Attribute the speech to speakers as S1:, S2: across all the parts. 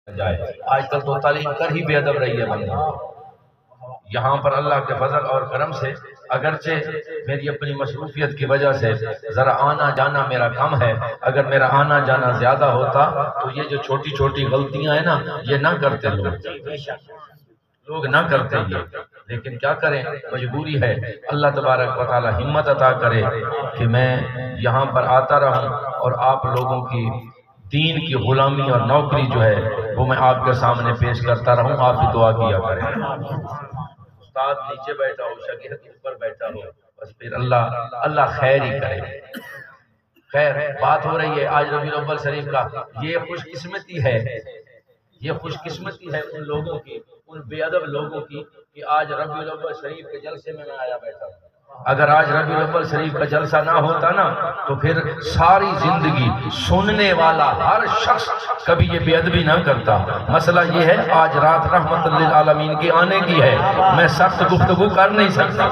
S1: جائے آج کل تو تعلیم کر ہی بے ادب رہی ہے بندہ۔ یہاں پر اللہ کے فضل اور کرم سے اگرچہ میری اپنی مصروفیت کی وجہ سے ذرا آنا جانا میرا کم ہے، اگر میرا آنا جانا زیادہ ہوتا تو یہ جو چھوٹی چھوٹی غلطیاں ہیں نا یہ نہ کرتے لوگ نہ کرتے یہ، لیکن کیا کریں مجبوری ہے۔ اللہ تبارک و تعالی ہمت عطا کرے کہ میں یہاں پر آتا رہوں اور آپ لوگوں کی دین کی غلامی اور نوکری جو ہے وہ میں آپ کے سامنے پیش کرتا رہوں، آپ بھی دعا کیا کریں۔ استاد نیچے بیٹھا ہو، شاگرد اوپر بیٹھا ہو، بس پھر اللہ خیر ہی کرے۔ خیر بات ہو رہی ہے آج ربیع الاول شریف کا، یہ خوش قسمتی ہے، یہ خوش قسمتی ہے ان لوگوں کی، ان بے ادب لوگوں کی کہ آج ربیع الاول شریف کے جلسے میں آیا بیٹھا ہوں۔ اگر آج ربیع الاول شریف کا جلسہ نہ ہوتا نا تو پھر ساری زندگی سننے والا ہر شخص کبھی یہ بے ادبی نہ کرتا۔ مسئلہ یہ ہے آج رات رحمت للعالمین کی آنے کی ہے، میں سخت گفتگو کر نہیں سکتا،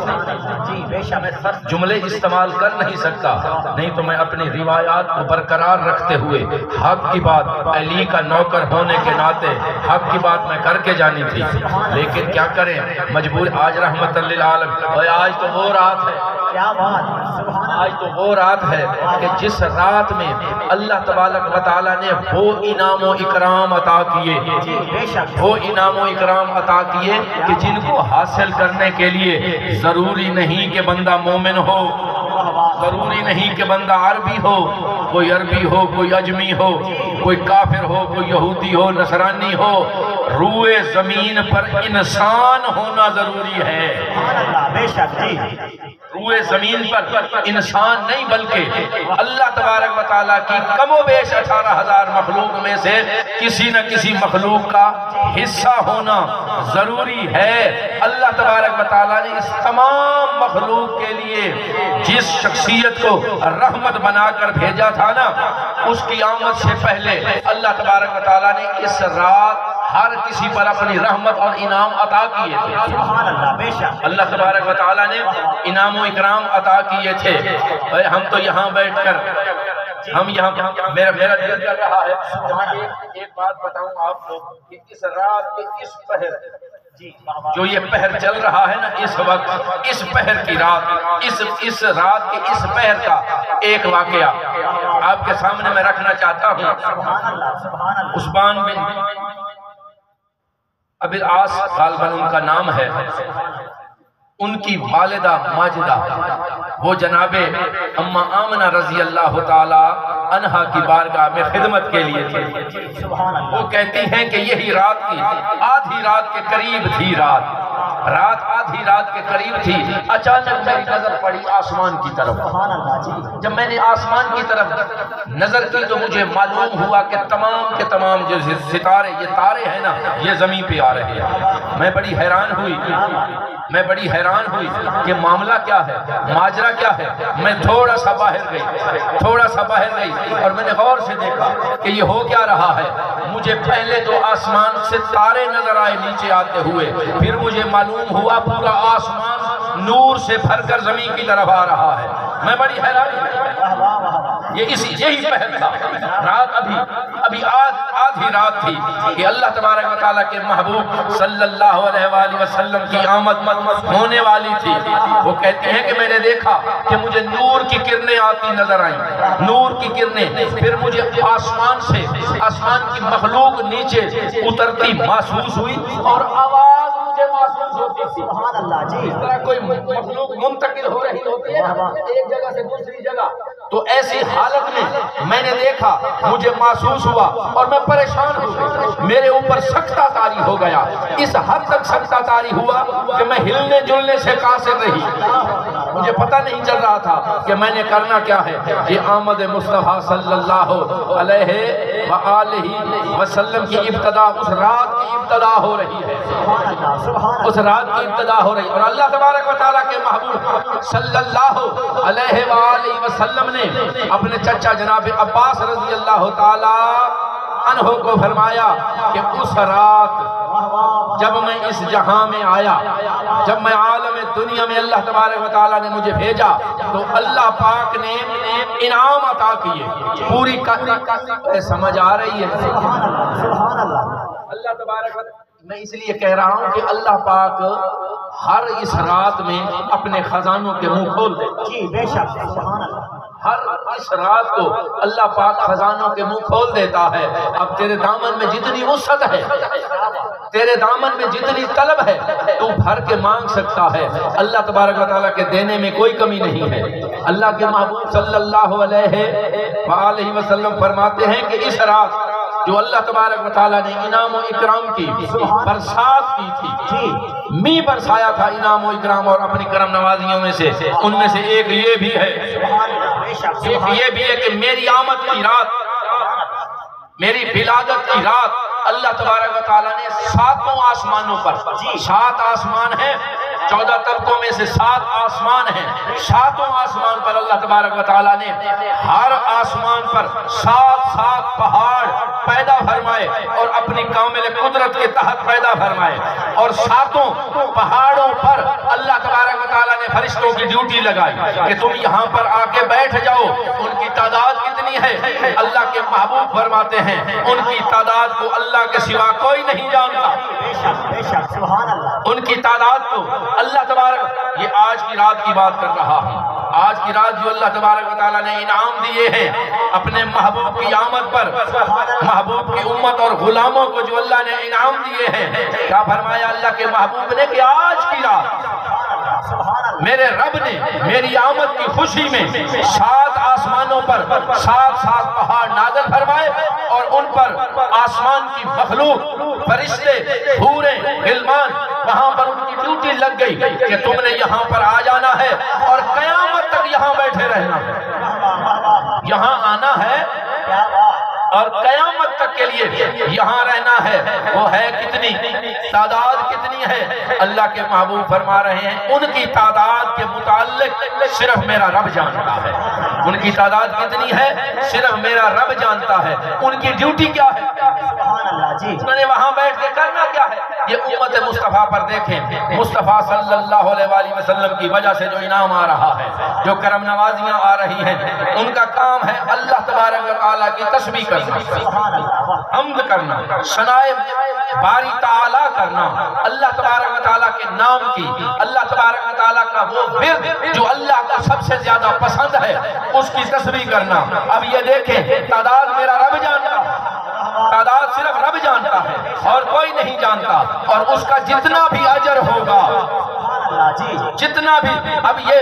S1: میں سخت جملے استعمال کر نہیں سکتا، نہیں تو میں اپنی روایات کو برقرار رکھتے ہوئے حق کی بات، علی کا نوکر ہونے کے ناطے حق کی بات میں کر کے جانی تھی، لیکن کیا کریں مجبور۔ آج رحمت للعالمین، آج تو وہ رات ہے، کیا بات، آج تو وہ رات ہے کہ جس رات میں اللہ تبارک و تعالیٰ نے وہ انعام و اکرام عطا کیے، وہ انعام و اکرام عطا کیے کہ جن کو حاصل کرنے کے لیے ضروری نہیں کہ بندہ مومن ہو، ضروری نہیں کہ بندہ عربی ہو، کوئی عربی ہو، کوئی اجمی ہو، کوئی کافر ہو، کوئی یہودی ہو، نصرانی ہو، روئے زمین پر انسان ہونا ضروری ہے۔ بے شک جی، روئے زمین پر انسان نہیں بلکہ اللہ تبارک و تعالیٰ کی کم و بیش 18,000 مخلوق میں سے کسی نہ کسی مخلوق کا حصہ ہونا ضروری ہے۔ اللہ تبارک و تعالیٰ نے اس تمام مخلوق کے لیے جس شخصیت کو رحمت بنا کر بھیجا تھا نا، اس کی آمد سے پہلے اللہ تبارک و تعالیٰ نے اس رات ہر کسی پر اپنی رحمت اور انعام عطا کیے تھے۔ اللہ تبارک و تعالیٰ نے انعام و اکرام عطا کیے تھے۔ ہم تو یہاں بیٹھ کر ہم یہاں میرا دل کر رہا ہے ایک بات بتاؤں آپ کو کہ اس رات کے اس پہر جو یہ پہر چل رہا ہے نا اس وقت، اس پہر کی رات، اس رات کے اس پہر کا ایک واقعہ آپ کے سامنے میں رکھنا چاہتا ہوں۔ عثمان بن ابی العاص غالباً ان کا نام ہے، ان کی والدہ ماجدہ وہ جناب اما آمنہ رضی اللہ تعالی عنہا کی بارگاہ میں خدمت کے لیے تھے۔ وہ کہتی ہیں کہ یہی رات کی آدھی رات کے قریب تھی، رات آدھی رات کے قریب تھی، اچانک میری نظر پڑی آسمان کی طرف۔ جب میں نے آسمان کی طرف نظر کی تو مجھے معلوم ہوا کہ تمام کے تمام جو ستارے، یہ تارے ہیں نا، یہ زمین پہ آ رہے ہیں۔ میں بڑی حیران ہوئی کہ معاملہ کیا ہے، ماجرا کیا ہے۔ میں تھوڑا سا باہر گئی اور میں نے غور سے دیکھا کہ یہ ہو کیا رہا ہے۔ مجھے پہلے تو آسمان سے تارے نظر آئے نیچے آتے ہوئے، پھر مجھے معلوم ہوا پورا آسمان نور سے بھر کر زمین کی طرف آ رہا ہے۔ میں بڑی حیران یہی پہر تھا، رات ابھی آدھی رات تھی کہ اللہ تبارک و تعالیٰ کے محبوب صلی اللہ علیہ وآلہ وسلم کی آمد ہونے والی تھی۔ وہ کہتی ہیں کہ میں نے دیکھا کہ مجھے نور کی کرنیں آتی نظر آئیں، نور کی کرنیں، پھر مجھے آسمان کی مخلوق نیچے اترتی محسوس ہوئی اور آواز مجھے محسوس ہوتی تھی۔ سبحان اللہ جی، اس طرح کوئی مخلوق منتقل ہو رہی ہوتی ہے ایک جگہ سے دوسری جگہ، تو ایسی حالت میں نے دیکھا، مجھے محسوس ہوا اور میں پریشان ہو گیا، میرے اوپر سکتہ طاری ہو گیا۔ اس حد تک سکتہ طاری ہوا کہ میں ہلنے جلنے سے قاصر رہی، مجھے پتہ نہیں چل رہا تھا کہ میں نے کرنا کیا ہے۔ یہ آمد مصطفیٰ صلی اللہ علیہ وآلہ وسلم کی ابتدا اس رات کی ابتدا ہو رہی ہے، اس رات کی ابتدا ہو رہی ہے، اور اللہ تبارک و تعالیٰ کے محبوب صلی اللہ علیہ وآلہ وسلم نے اپنے چچا جناب عباس رضی اللہ تعالی عنہ کو فرمایا کہ اس رات جب میں اس جہاں میں آیا، جب میں عالم دنیا میں اللہ تبارک و تعالیٰ نے مجھے بھیجا تو اللہ پاک نے انعام عطا کیے، پوری سمجھ آ رہی ہے؟ سبحان اللہ، سبحان اللہ۔ اللہ تبارک و تعالی، میں اس لیے کہہ رہا ہوں کہ اللہ پاک ہر اس رات میں اپنے خزانوں کے منہ کھول دے.
S2: جی بے شک سبحان اللہ.
S1: ہر اس رات کو اللہ پاک خزانوں کے منہ کھول دیتا ہے. اب تیرے دامن میں جتنی وسعت ہے، تیرے دامن میں جتنی طلب ہے، تو بھر کے مانگ سکتا ہے. اللہ تبارک و تعالیٰ کے دینے میں کوئی کمی نہیں ہے. اللہ کے محبوب صلی اللہ علیہ وآلہ وسلم فرماتے ہیں کہ اس رات جو اللہ تبارک و تعالیٰ نے انعام و اکرام کی برسات کی تھی، می برسایا تھا انعام و اکرام اور اپنی کرم نوازیوں میں سے، ان میں سے ایک یہ بھی ہے، ایک یہ بھی ہے کہ میری آمد کی رات، میری ولادت کی رات اللہ تبارک و تعالیٰ نے ساتوں آسمانوں پر، 7 آسمان ہیں، 14 طبقوں میں سے 7 آسمان ہیں، ساتوں آسمان پر اللہ تبارک و تعالیٰ نے ہر آسمان پر 7 پہاڑ پیدا فرمائے اور اپنی کامل قدرت کے تحت پیدا فرمائے. اور 7 پہاڑوں پر اللہ تبارک و تعالیٰ نے فرشتوں کی ڈیوٹی لگائی کہ تم یہاں پر آ کے بیٹھ جاؤ. ان کی تعداد کتنی ہے؟ اللہ کے محبوب فرماتے ہیں ان کی تعداد کو اللہ کے سوا کوئی نہیں جانتا.
S2: بے شک سبحان اللہ.
S1: ان کی تعداد کو اللہ تبارک، یہ آج کی رات کی بات کر رہا ہوں، آج کی رات جو اللہ تبارک و تعالیٰ نے انعام دیے ہیں اپنے محبوب کی آمد پر، محبوب کی امت اور غلاموں کو جو اللہ نے انعام دیے ہیں، کیا فرمایا اللہ کے محبوب نے کہ آج کی رات میرے رب نے میری آمد کی خوشی میں 7 آسمانوں پر 7 پہاڑ نازل فرمائے اور ان پر آسمان کی مخلوق، فرشتے، حوریں، غلمان، وہاں پر ان کی ڈیوٹی لگ گئی کہ تم نے یہاں پر آ جانا ہے اور قیامت تک یہاں بیٹھے رہنا ہے، یہاں آنا ہے اور قیامت تک کے لیے یہاں رہنا ہے. وہ ہے کتنی تعداد کتنی ہے؟ اللہ کے محبوب فرما رہے ہیں ان کی تعداد کے متعلق صرف میرا رب جانتا ہے. ان کی تعداد کتنی ہے صرف میرا رب جانتا ہے. ان کی ڈیوٹی کیا ہے؟
S2: سبحان اللہ. جی
S1: انہوں نے وہاں بیٹھ کے کرنا کیا ہے؟ یہ امت مصطفیٰ پر دیکھیں، مصطفیٰ صلی اللہ علیہ وسلم کی وجہ سے جو انعام آ رہا ہے، جو کرم نوازیاں آ رہی ہیں، ان کا کام ہے اللہ تبارک و تعالیٰ کی تسبیح کرنا، حمد کرنا، ثنائے باری تعالیٰ کرنا، اللہ تبارک و تعالیٰ کے نام کی، اللہ تبارک و تعالیٰ کا وہ ورد جو اللہ کو سب سے زیادہ پسند ہے اس کی تسبیح کرنا. اب یہ دیکھیں تعداد میرا رب جانتا ہے، تعداد صرف رب جانتا ہے اور کوئی نہیں جانتا. اور اس کا جتنا بھی اجر ہوگا، جتنا بھی، اب یہ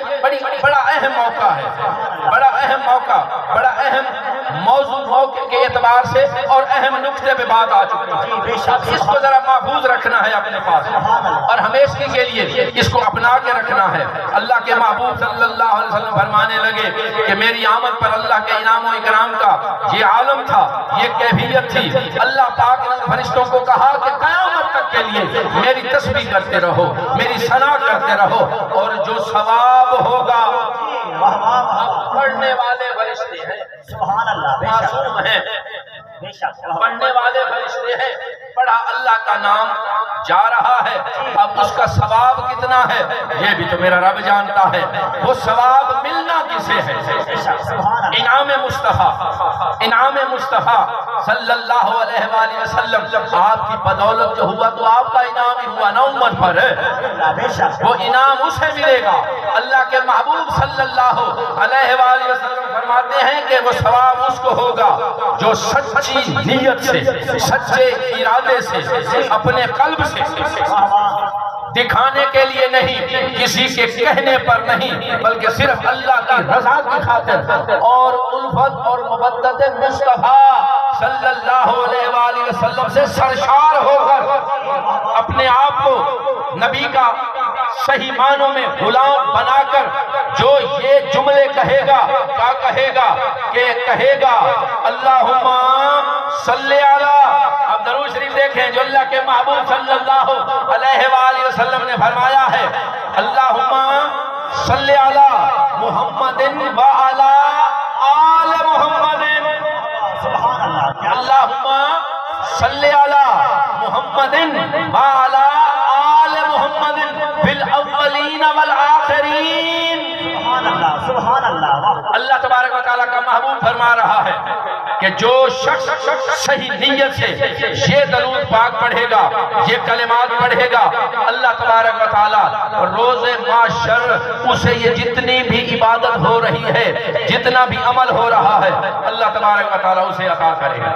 S1: بڑا اہم موقع ہے، بڑا اہم موقع، بڑا اہم موضوع موقع کے اعتبار سے اور اہم نقطے پہ بات آ چکی ہے. اس کو ذرا محفوظ رکھنا ہے اپنے پاس اور ہمیشہ کے لیے اس کو اپنا کے رکھنا ہے. اللہ کے محبوب صلی اللہ علیہ وسلم فرمانے لگے کہ میری آمد پر اللہ کے انعام و اکرام کا یہ عالم تھا، یہ کیفیت تھی. اللہ پاک نے فرشتوں کو کہا کہ قیامت تک کے لیے میری تسبیح کرتے رہو، میری ثنا کرتے رہو، اور جو ثواب ہوگا پڑھنے والے فرشتے ہیں،
S2: سبحان اللہ،
S1: معصوم ہیں، پڑھنے والے فرشتے ہیں، پڑھا اللہ کا نام جا رہا ہے. اب اس کا ثواب کتنا ہے یہ بھی تو میرا رب جانتا ہے. وہ ثواب ملنا کسے ہے؟ انعام مصطفیٰ، انعام مصطفیٰ صلی اللہ علیہ وآلہ وسلم آپ کی بدولت جو ہوا تو آپ کا انعام ہی ہوا نا امت پر ہے. وہ انعام اسے ملے گا. اللہ کے محبوب صلی اللہ علیہ وآلہ وسلم فرماتے ہیں کہ وہ ثواب اس کو ہوگا جو سچی نیت سے، سچے ارادے سے، اپنے قلب سے، دکھانے کے لیے نہیں، کسی کے کہنے پر نہیں، بلکہ صرف اللہ کی رضا کی خاطر اور الفت اور مودت مصطفیٰ صلی اللہ علیہ وآلہ وسلم سے سرشار ہو کر اپنے آپ کو نبی کا صحیح معنوں میں غلام بنا کر جو یہ جملے کہے گا، کیا کہے گا؟ کہ کہے گا اللہم صلی علی. اب درود شریف دیکھیں جو اللہ کے محبوب صلی اللہ علیہ وآلہ وسلم نے فرمایا ہے، اللہم صلی علی محمد و علی آل محمد. اللہم صلی علی محمد و علی آل محمد فی الاولین والآخرین.
S2: اللہ سبحان اللہ
S1: اللہ تبارک و تعالیٰ کا محبوب فرما رہا ہے کہ جو شخص صحیح نیت سے یہ درود پاک پڑھے گا، یہ کلمات پڑھے گا، اللہ تبارک و تعالیٰ روز محشر اسے یہ جتنی بھی عبادت ہو رہی ہے، جتنا بھی عمل ہو رہا ہے، اللہ تبارک و تعالیٰ اسے عطا کرے گا۔